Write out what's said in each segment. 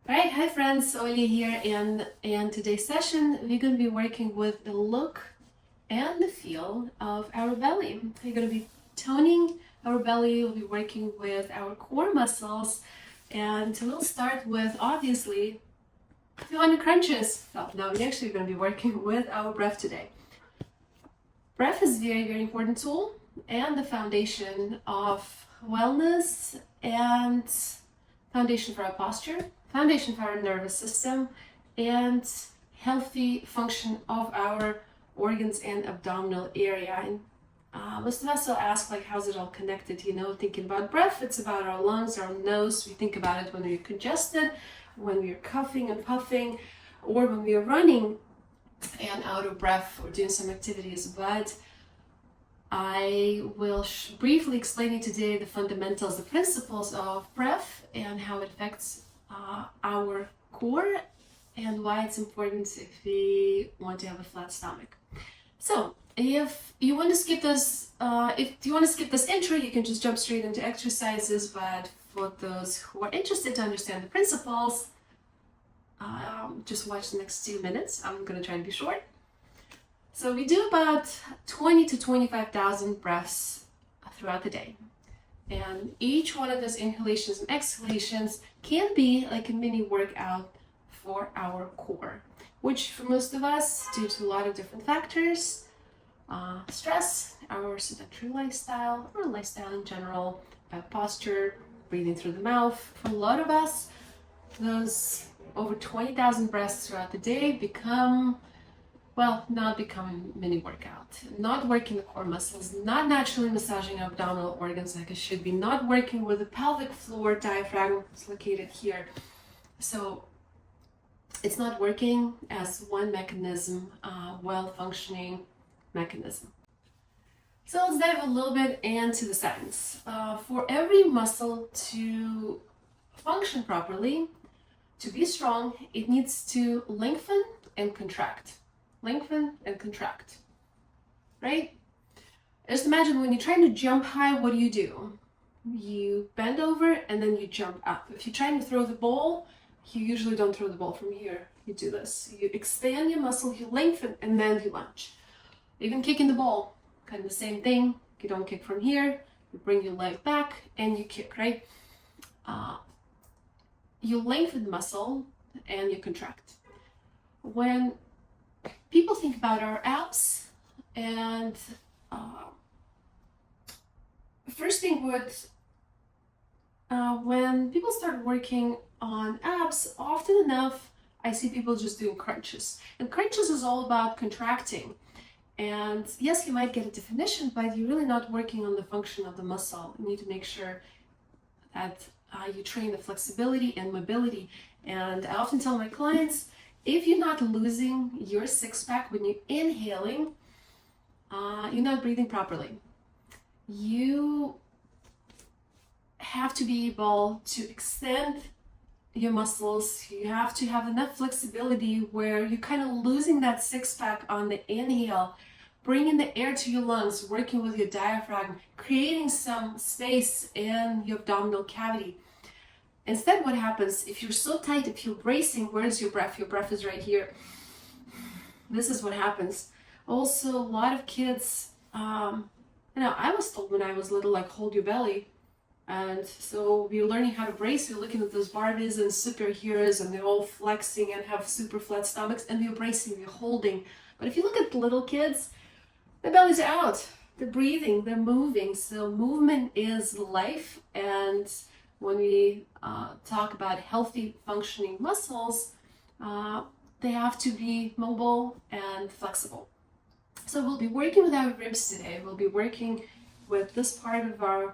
Alright, hi friends, Oli here, and in today's session we're going to be working with the look and the feel of our belly. We're going to be toning our belly, we'll be working with our core muscles, and we'll start with, obviously, 200 crunches. Oh, no, we're actually going to be working with our breath today. Breath is a very, very important tool and the foundation of wellness and foundation for our posture, foundation for our nervous system, and healthy function of our organs and abdominal area. And most of us will ask, like, how's it all connected? Thinking about breath, it's about our lungs, our nose. We think about it when we're congested, when we're coughing and puffing, or when we're running and out of breath or doing some activities. But I will briefly explain you today the fundamentals, the principles of breath and how it affects our core and why it's important if we want to have a flat stomach. So if you want to skip this, intro, you can just jump straight into exercises. But for those who are interested to understand the principles, just watch the next 2 minutes. I'm going to try to be short. So we do about 20 to 25,000 breaths throughout the day. And each one of those inhalations and exhalations can be like a mini workout for our core, which for most of us, due to a lot of different factors, stress, our sedentary lifestyle, or lifestyle in general, posture, breathing through the mouth, for a lot of us, those over 20,000 breaths throughout the day not becoming mini workout, not working the core muscles, not naturally massaging abdominal organs like it should be, not working with the pelvic floor diaphragm. It's located here. So it's not working as one mechanism, well-functioning mechanism. So let's dive a little bit into the science. For every muscle to function properly, to be strong, it needs to lengthen and contract. Lengthen and contract, right? Just imagine when you're trying to jump high, what do? You bend over and then you jump up. If you're trying to throw the ball, you usually don't throw the ball from here. You do this. You expand your muscle, you lengthen, and then you lunge. Even kicking the ball, kind of the same thing. You don't kick from here, you bring your leg back and you kick, right? You lengthen the muscle and you contract. When people think about our abs, and first thing when people start working on abs, often enough I see people just doing crunches, and crunches is all about contracting. And yes, you might get a definition, but you're really not working on the function of the muscle. You need to make sure that you train the flexibility and mobility. And I often tell my clients, if you're not losing your six-pack when you're inhaling, you're not breathing properly. You have to be able to extend your muscles. You have to have enough flexibility where you're kind of losing that six-pack on the inhale, bringing the air to your lungs, working with your diaphragm, creating some space in your abdominal cavity. Instead, what happens, if you're so tight, if you're bracing, where's your breath? Your breath is right here. This is what happens. Also, a lot of kids, I was told when I was little, like, hold your belly. And so we're learning how to brace. We're looking at those Barbies and superheroes, and they're all flexing and have super flat stomachs, and we're bracing, we're holding. But if you look at little kids, their bellies are out. They're breathing, they're moving. So movement is life. And when we talk about healthy functioning muscles, they have to be mobile and flexible. So we'll be working with our ribs today. We'll be working with this part of our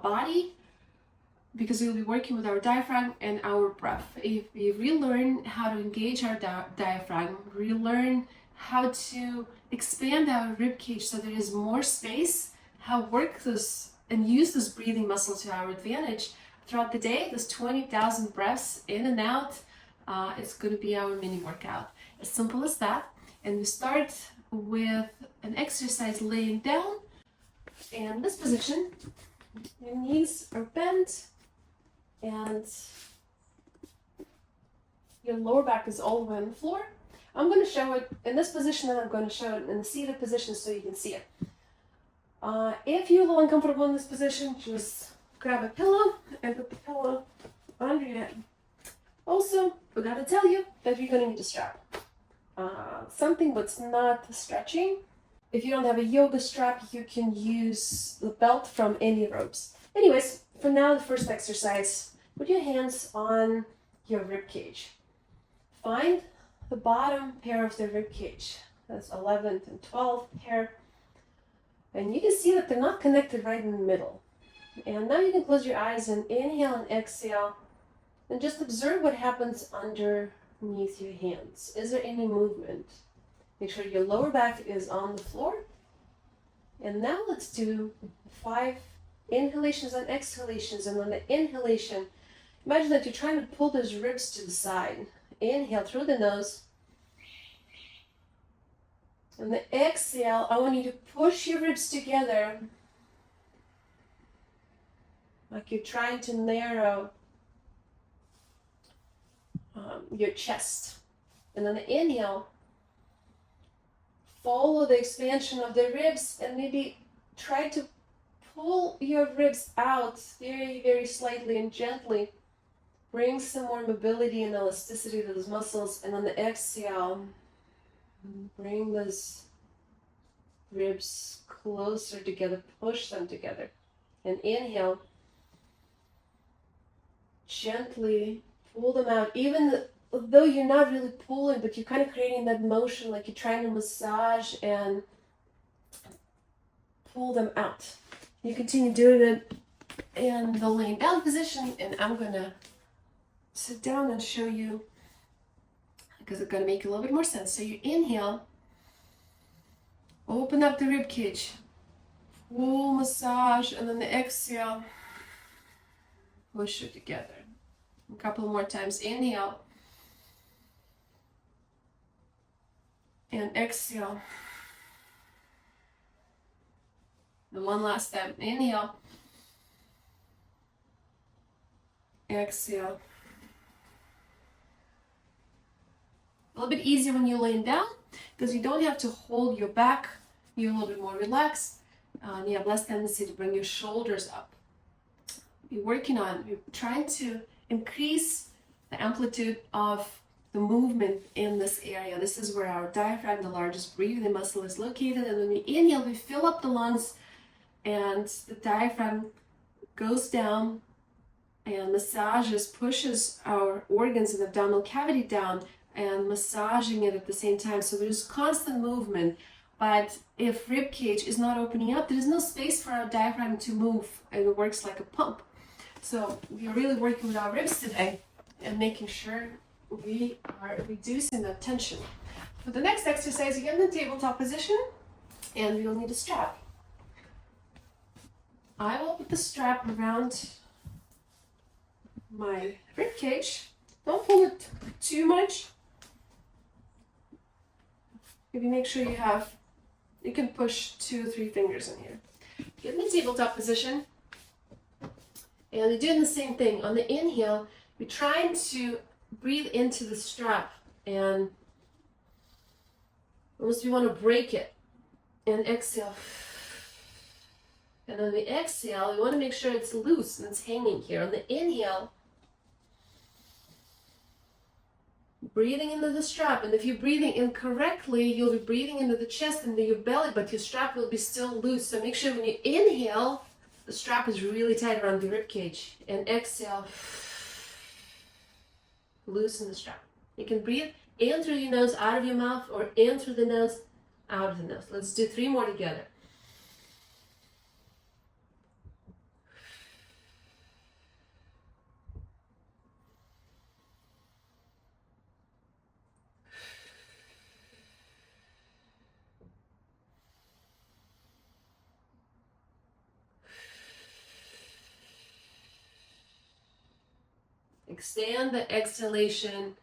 body, because we'll be working with our diaphragm and our breath. If we relearn how to engage our diaphragm, relearn how to expand our rib cage so there is more space, how work this and use this breathing muscle to our advantage throughout the day, this 20,000 breaths in and out, it's going to be our mini workout. As simple as that. And we start with an exercise laying down. And this position, your knees are bent and Your lower back is all the way on the floor. I'm going to show it in this position, and I'm going to show it in the seated position so you can see it. If you're a little uncomfortable in this position, just grab a pillow and put the pillow under your head. Also, forgot to tell you that you're going to need a strap. Something that's not stretching. If you don't have a yoga strap, you can use the belt from any robes. Anyways, for now, the first exercise, put your hands on your rib cage. Find the bottom pair of the rib cage. That's 11th and 12th pair. And you can see that they're not connected right in the middle. And now you can close your eyes and inhale and exhale. And just observe what happens underneath your hands. Is there any movement? Make sure your lower back is on the floor. And now let's do 5 inhalations and exhalations. And on the inhalation, imagine that you're trying to pull those ribs to the side. Inhale through the nose. And the exhale, I want you to push your ribs together. Like you're trying to narrow your chest. And on the inhale, follow the expansion of the ribs and maybe try to pull your ribs out very, very slightly and gently. Bring some more mobility and elasticity to those muscles. And on the exhale, bring those ribs closer together, push them together. And inhale, gently pull them out, even though you're not really pulling, but you're kind of creating that motion like you're trying to massage and pull them out. You continue doing it in the laying down position, and I'm going to sit down and show you because it's going to make a little bit more sense. So you inhale, open up the rib cage, full massage, and then the exhale, push it together. A couple more times. Inhale and exhale. And one last time. Inhale, exhale. A little bit easier when you're laying down because you don't have to hold your back. You're a little bit more relaxed. You have less tendency to bring your shoulders up. You're trying to increase the amplitude of the movement in this area. This is where our diaphragm, the largest breathing muscle, is located. And when we inhale, we fill up the lungs and the diaphragm goes down and massages, pushes our organs in the abdominal cavity down and massaging it at the same time. So there's constant movement. But if rib cage is not opening up, there is no space for our diaphragm to move, and it works like a pump. So we're really working with our ribs today and making sure we are reducing the tension. For the next exercise, you get in the tabletop position and you'll need a strap. I will put the strap around my rib cage. Don't pull it too much. Maybe make sure you can push 2 or 3 fingers in here. Get in the tabletop position. And you're doing the same thing. On the inhale, you're trying to breathe into the strap and almost you want to break it. And exhale. And on the exhale, you want to make sure it's loose and it's hanging here. On the inhale, breathing into the strap. And if you're breathing incorrectly, you'll be breathing into the chest and your belly, but your strap will be still loose. So make sure when you inhale, the strap is really tight around the rib cage. And exhale, loosen the strap. You can breathe in through your nose, out of your mouth, or in through the nose, out of the nose. Let's do 3 more together. Extend the exhalation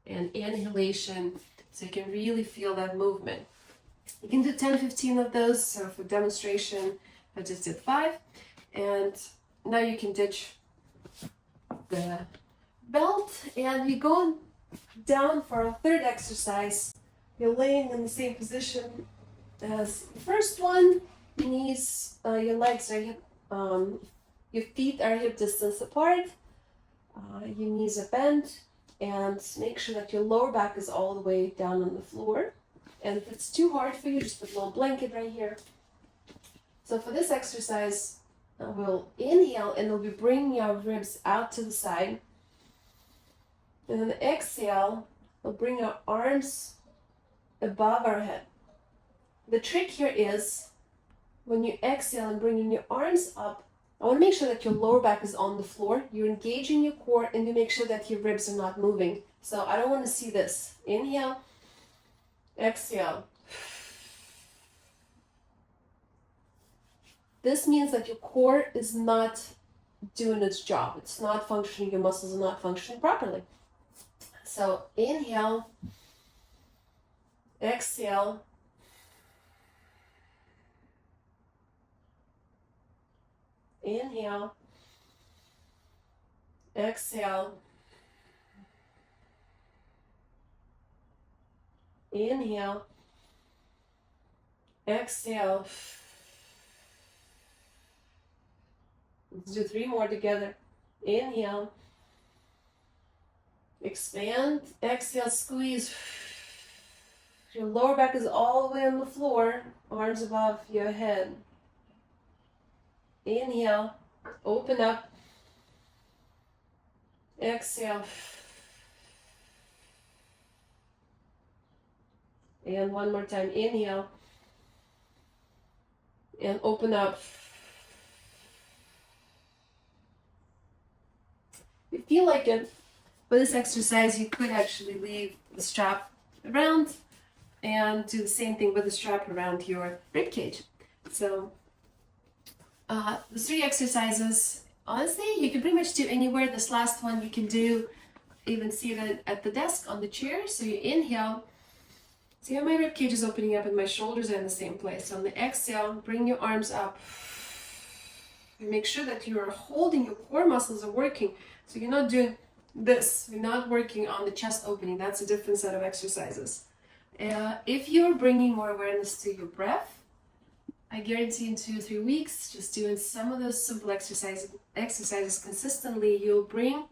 and inhalation so you can really feel that movement. You can do 10-15 of those. So for demonstration, I just did 5. And now you can ditch the belt and we go down for our third exercise. You're laying in the same position as the first one. Knees, your legs are your feet are hip distance apart. Your knees are bent, and make sure that your lower back is all the way down on the floor. And if it's too hard for you, just put a little blanket right here. So for this exercise, we'll inhale and we'll be bringing our ribs out to the side. And then exhale, we'll bring our arms above our head. The trick here is when you exhale and bringing your arms up, I want to make sure that your lower back is on the floor. You're engaging your core, and you make sure that your ribs are not moving. So I don't want to see this. Inhale, exhale. This means that your core is not doing its job. It's not functioning. Your muscles are not functioning properly. So inhale, exhale. Inhale, exhale, inhale, exhale. Let's do 3 more together. Inhale, expand, exhale, squeeze. Your lower back is all the way on the floor, arms above your head. Inhale, open up, exhale, and one more time, inhale, and open up. If you feel like it, for this exercise, you could actually leave the strap around and do the same thing with the strap around your rib cage. So the 3 exercises, honestly, you can pretty much do anywhere. This last one you can do even seated at the desk on the chair. So you inhale, see how my rib cage is opening up and my shoulders are in the same place. So on the exhale, bring your arms up. And make sure that you're holding, your core muscles are working. So you're not doing this, you're not working on the chest opening. That's a different set of exercises. If you're bringing more awareness to your breath, I guarantee in 2 or 3 weeks, just doing some of those simple exercises consistently, you'll bring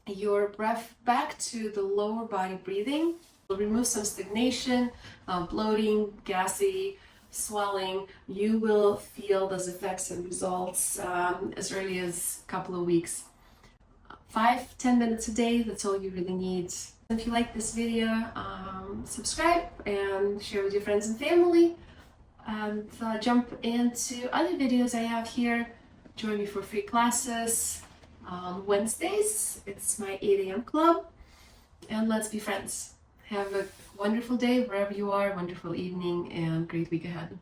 your breath back to the lower body breathing. You'll remove some stagnation, bloating, gassy, swelling. You will feel those effects and results as early as a couple of weeks. 5-10 minutes a day, that's all you really need. If you like this video, subscribe and share with your friends and family. And jump into other videos I have here. Join me for free classes on Wednesdays. It's my 8 a.m. club. And let's be friends. Have a wonderful day wherever you are, wonderful evening, and great week ahead.